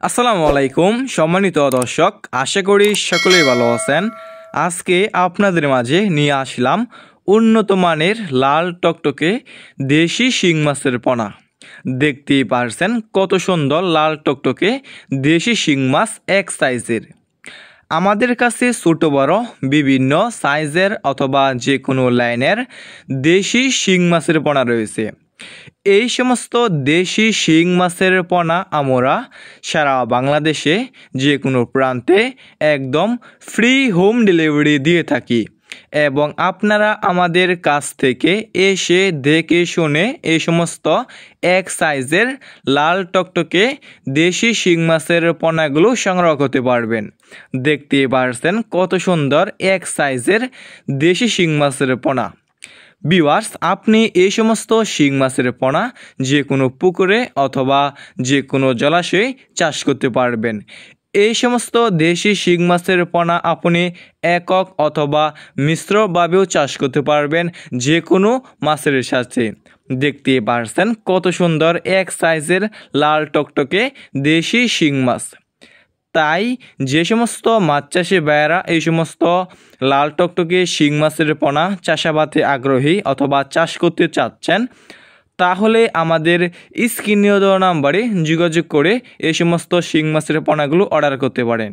আসসালামু আলাইকুম সম্মানিত দর্শক, আশা করি সকলেই ভালো আছেন। আজকে আপনাদের মাঝে নিয়ে আসলাম উন্নত মানের লাল টকটকে দেশি শিং মাছের পোনা। দেখতেই পারছেন কত সুন্দর লাল টকটকে দেশি শিং মাছ এক সাইজের। আমাদের কাছে ছোট বড় বিভিন্ন সাইজের অথবা যে কোনো লাইনের দেশি শিং মাছের পোনা রয়েছে। এই সমস্ত দেশি শিং মাছের পোনা আমরা সারা বাংলাদেশে যে কোনো প্রান্তে একদম ফ্রি হোম ডেলিভারি দিয়ে থাকি এবং আপনারা আমাদের কাছ থেকে এসে দেখে শুনে এই সমস্ত এক সাইজের লাল টকটকে দেশি শিং মাছের পোনাগুলো সংগ্রহ করতে পারবেন। দেখতে পারছেন কত সুন্দর এক সাইজের দেশি শিং মাছের পোনা। ভিউয়ার্স, আপনি এই সমস্ত শিং মাছের পোনা যে কোনো পুকুরে অথবা যে কোনো জলাশয়ে চাষ করতে পারবেন। এই সমস্ত দেশি শিং মাছের পোনা আপনি একক অথবা মিশ্রভাবেও চাষ করতে পারবেন যে কোনো মাছের সাথে। দেখতে পারছেন কত সুন্দর এক সাইজের লাল টকটকে দেশি শিং মাছ। তাই যে সমস্ত মাছ চাষি ভাইয়েরা এই সমস্ত লাল টকটকে শিং মাছের পোনা চাষাবাদে আগ্রহী অথবা চাষ করতে চাচ্ছেন, তাহলে আমাদের স্ক্রিনে দেওয়া নাম্বারে যোগাযোগ করে এই সমস্ত শিং মাছের পোনাগুলো অর্ডার করতে পারেন।